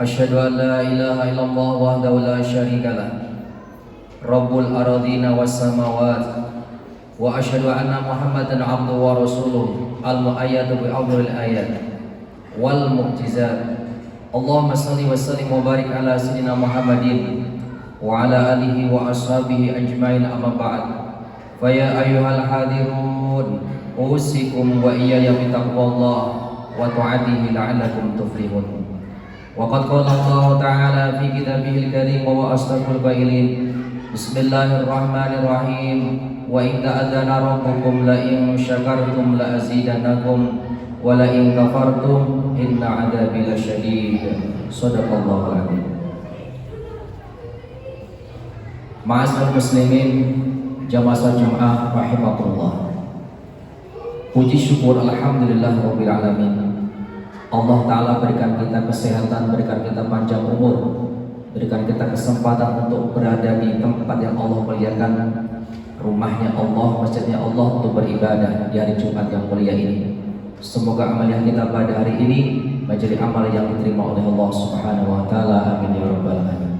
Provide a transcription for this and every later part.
Asyhadu an la ilaha illallah wahdahu la syarikalah Rabbul aradina was samawat wa asyhadu anna Muhammadan abduhu wa rasuluh al-mu'ayyadu bi awdhil ayat wal mu'jizat. Allahumma salli wa sallim wa barik ala sayyidina Muhammadin wa ala alihi wa ashabihi ajmain, amma ba'd. Fa ya ayyuhal hadirun usikum wa iyaya bi taqwallah wa ta'atihi la'allakum tuflihun. Wa qad qala Allah ta'ala fi kitabihil karim wa asdaqul qailin. Bismillahirrahmanirrahim. Wa in ta'adzana rabbukum la in syakartum la azidannakum wa la in kafartum inna 'adzabi lasyadid. Shadaqallahul adzim. Ma'asyiral muslimin, jamaah salat Jumat rahimakumullah. Puji syukur alhamdulillah rabbil alamin. Allah Ta'ala berikan kita kesehatan, berikan kita panjang umur, berikan kita kesempatan untuk berada di tempat yang Allah muliakan, rumahnya Allah, masjidnya Allah, untuk beribadah di hari Jumat yang mulia ini. Semoga amal yang kita pada hari ini menjadi amal yang diterima oleh Allah Subhanahu wa Ta'ala. Amin ya rabbal alamin.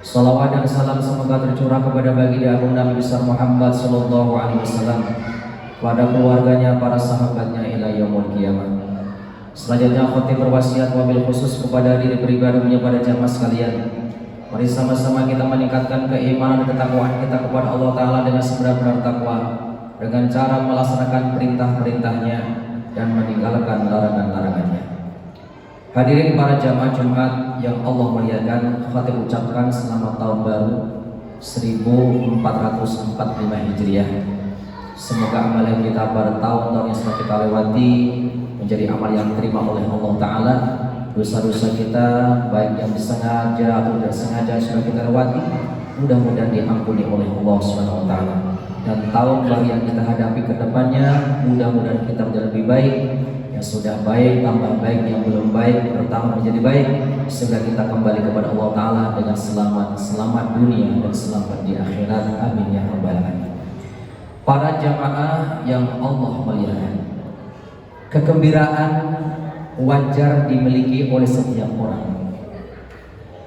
Salawat dan salam semoga tercurah kepada baginda agung Nabi besar Muhammad sallallahu alaihi wasallam, kepada keluarganya, para sahabatnya ila yaumul qiyamah. Selanjutnya khotib berwasiat wabil khusus kepada diri pribadi pada jamaah sekalian. Mari sama-sama kita meningkatkan keimanan dan ketakwaan kita kepada Allah Ta'ala dengan sebenar-benar takwa, dengan cara melaksanakan perintah-perintahnya dan meninggalkan larangan-larangannya. Hadirin para jamaah Jumat yang Allah muliakan, khotib ucapkan selamat tahun baru 1445 Hijriah. Semoga amal yang kita pada tahun-tahun yang sudah kita lewati menjadi amal yang diterima oleh Allah Ta'ala. Dosa-dosa kita baik yang disengaja atau tidak sengaja sudah kita lewati, mudah-mudahan diampuni oleh Allah Subhanahu wa Ta'ala. Dan tahun baru yang kita hadapi ke depannya, mudah-mudahan kita menjadi lebih baik. Yang sudah baik tambah baik, yang belum baik bertambah menjadi baik, sehingga kita kembali kepada Allah Ta'ala dengan selamat dunia dan selamat di akhirat. Amin ya rabbal alamin. Para jamaah yang Allah muliakan, kegembiraan wajar dimiliki oleh setiap orang.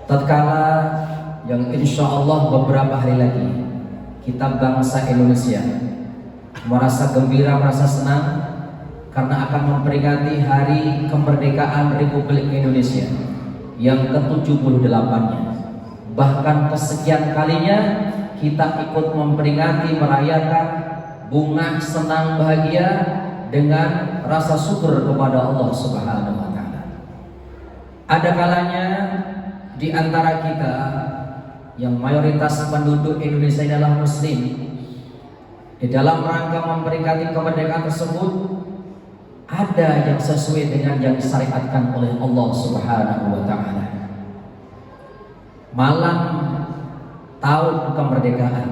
Tatkala yang insya Allah beberapa hari lagi kita bangsa Indonesia merasa gembira, merasa senang karena akan memperingati hari kemerdekaan Republik Indonesia yang ke-78-nya. Bahkan kesekian kalinya kita ikut memperingati, merayakan bunga senang bahagia dengan rasa syukur kepada Allah Subhanahu wa Ta'ala. Ada kalanya di antara kita yang mayoritas penduduk Indonesia adalah muslim, di dalam rangka memperingati kemerdekaan tersebut ada yang sesuai dengan yang disyariatkan oleh Allah Subhanahu wa Ta'ala. Malam tahun kemerdekaan,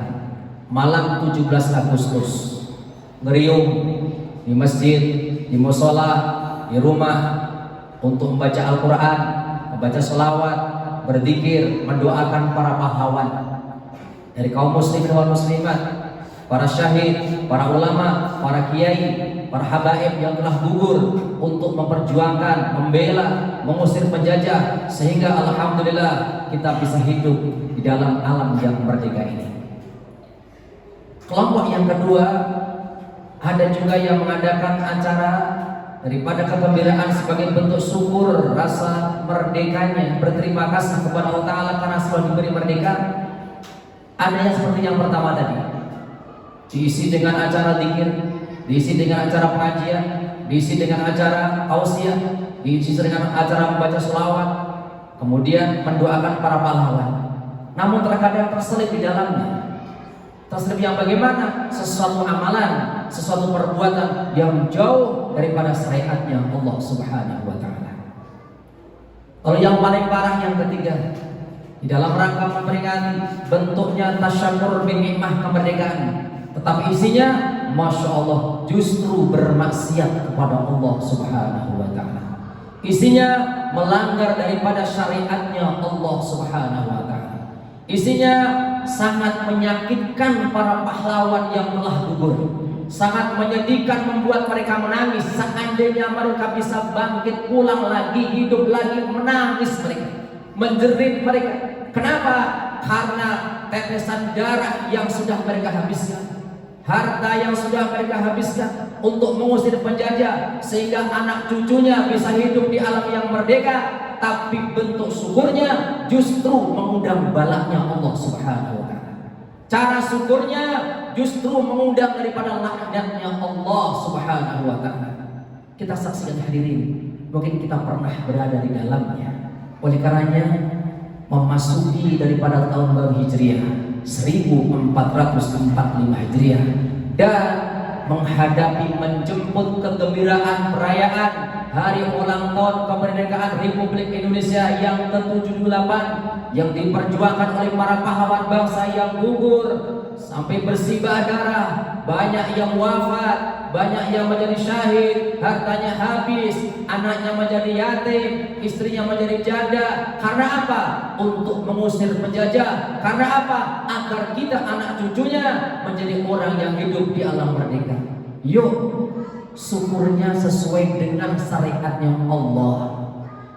malam 17 Agustus, ngeriung di masjid, di musola, di rumah untuk membaca Al-Quran, membaca sholawat, berzikir, mendoakan para pahlawan dari kaum muslimin wal muslimat, para syahid, para ulama, para kiai, para habaib yang telah gugur untuk memperjuangkan, membela, mengusir penjajah, sehingga alhamdulillah kita bisa hidup di dalam alam yang merdeka ini. Kelompok yang kedua, ada juga yang mengadakan acara daripada kegembiraan sebagai bentuk syukur rasa merdekanya, berterima kasih kepada Allah Ta'ala karena sudah diberi merdeka. Ada yang seperti yang pertama tadi, diisi dengan acara zikir, diisi dengan acara pengajian, diisi dengan acara tausiah, diisi dengan acara membaca sholawat, kemudian mendoakan para pahlawan. Namun terkadang terselip di dalamnya, terselip yang bagaimana? Sesuatu amalan, sesuatu perbuatan yang jauh daripada syariatnya Allah Subhanahu wa Ta'ala. Lalu yang paling parah yang ketiga, di dalam rangka memperingati bentuknya tasyakur bin nikmah kemerdekaan, tetapi isinya Masya Allah justru bermaksiat kepada Allah Subhanahu wa Ta'ala. Isinya melanggar daripada syariatnya Allah Subhanahu wa Ta'ala. Isinya sangat menyakitkan para pahlawan yang telah gugur, sangat menyedihkan, membuat mereka menangis. Seandainya mereka bisa bangkit, pulang lagi, hidup lagi, menangis mereka. menjerit mereka. Kenapa? Karena tetesan darah yang sudah mereka habiskan, harta yang sudah mereka habiskan untuk mengusir penjajah, sehingga anak cucunya bisa hidup di alam yang merdeka. Tapi bentuk syukurnya justru mengundang balaknya Allah Subhanahu wa Ta'ala. Cara syukurnya justru mengundang daripada laknatnya Allah Subhanahu wa Ta'ala. Kita saksikan hadirin, mungkin kita pernah berada di dalamnya. Oleh karenanya memasuki daripada tahun baru Hijriah 1445 Hijriah dan menghadapi menjemput kegembiraan perayaan hari ulang tahun kemerdekaan Republik Indonesia yang ke-78 yang diperjuangkan oleh para pahlawan bangsa yang gugur sampai bersibah darah, banyak yang wafat, banyak yang menjadi syahid, hartanya habis, anaknya menjadi yatim, istrinya menjadi janda. Karena apa? Untuk mengusir penjajah. Karena apa? Agar kita anak cucunya menjadi orang yang hidup di alam merdeka. Yuk, syukurnya sesuai dengan syariatnya Allah.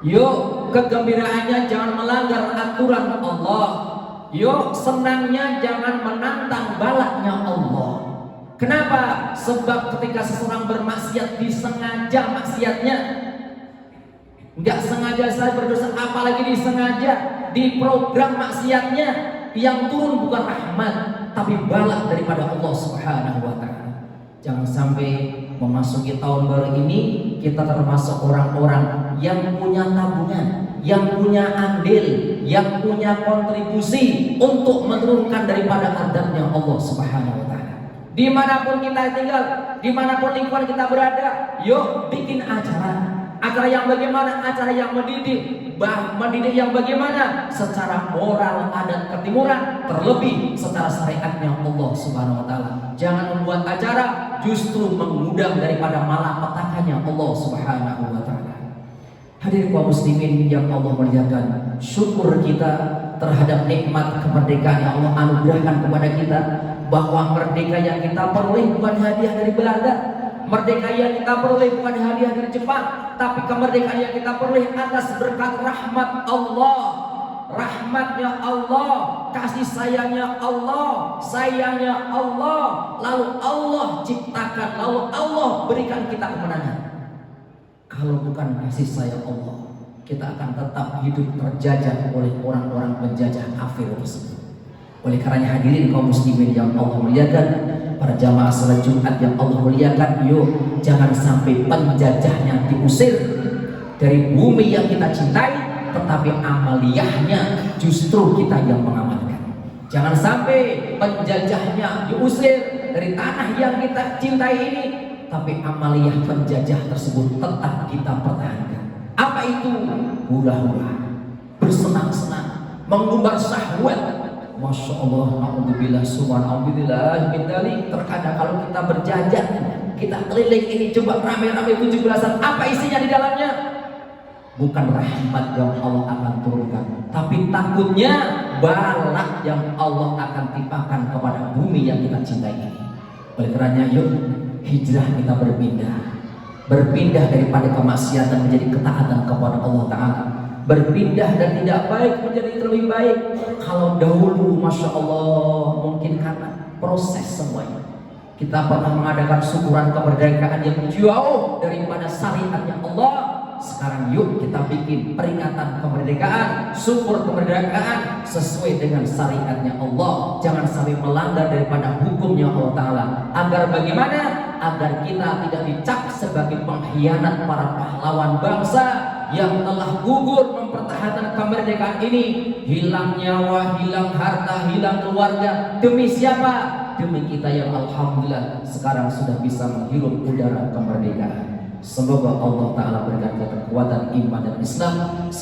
Yuk, kegembiraannya jangan melanggar aturan Allah. Yuk, senangnya jangan menantang balaknya Allah. Kenapa? Sebab ketika seseorang bermaksiat disengaja maksiatnya, nggak sengaja saya berdosa, apalagi disengaja diprogram maksiatnya, yang turun bukan rahmat tapi balak daripada Allah Subhanahu wa Ta'ala. Jangan sampai memasuki tahun baru ini kita termasuk orang-orang yang punya tabungan, yang punya andil, yang punya kontribusi untuk menurunkan daripada adabnya Allah Subhanahu wa Ta'ala. Dimanapun kita tinggal, dimanapun lingkungan kita berada, yuk bikin acara. Acara yang bagaimana? Acara yang mendidik. Mendidik yang bagaimana? Secara moral, adat ketimuran, terlebih secara syariatnya Allah Subhanahu wa Ta'ala. Jangan membuat acara justru mengundang daripada malapetakannya Allah Subhanahu wa Ta'ala. Hadirin kaum muslimin yang Allah muliakan, syukur kita terhadap nikmat kemerdekaan yang Allah anugerahkan kepada kita, bahwa merdeka yang kita peroleh bukan hadiah dari Belanda, merdeka yang kita peroleh bukan hadiah dari Jepang, tapi kemerdekaan yang kita peroleh atas berkat rahmat Allah, rahmatnya Allah, kasih sayangnya Allah, sayangnya Allah, lalu Allah ciptakan, lalu Allah berikan kita kemenangan. Kalau bukan kasih sayang Allah, kita akan tetap hidup terjajah oleh orang-orang penjajah kafir tersebut. Oleh karenanya hadirin kaum muslimin yang Allah muliakan, para jamaah salat Jumat yang Allah muliakan, yuk jangan sampai penjajahnya diusir dari bumi yang kita cintai, tetapi amaliyahnya justru kita yang mengamalkan. Jangan sampai penjajahnya diusir dari tanah yang kita cintai ini, tapi amaliyah penjajah tersebut tetap kita pertahankan. Apa itu? Hura-hura, bersenang-senang, mengumbar syahwat. Masya Allah, alhamdulillah, subhanallah, terkadang kalau kita berjajan, kita keliling ini coba rame-rame 17-an, apa isinya di dalamnya? Bukan rahmat yang Allah akan turunkan, tapi takutnya balak yang Allah akan timpakan kepada bumi yang kita cintai ini. Oleh karenanya yuk hijrah, kita berpindah daripada kemaksiatan menjadi ketaatan kepada Allah Ta'ala, berpindah dan tidak baik menjadi lebih baik. Kalau dahulu Masya Allah mungkin karena proses semuanya, kita pernah mengadakan syukuran kemerdekaan yang jauh daripada syariatnya Allah. Sekarang yuk kita bikin peringatan kemerdekaan, syukur kemerdekaan sesuai dengan syariatnya Allah. Jangan sampai melanggar daripada hukumnya Allah Ta'ala. Agar bagaimana? Agar kita tidak dicap sebagai pengkhianat para pahlawan bangsa yang telah gugur mempertahankan kemerdekaan ini. Hilang nyawa, hilang harta, hilang keluarga. Demi siapa? Demi kita yang alhamdulillah sekarang sudah bisa menghirup udara kemerdekaan. Semoga Allah Ta'ala berikan kekuatan iman dan Islam.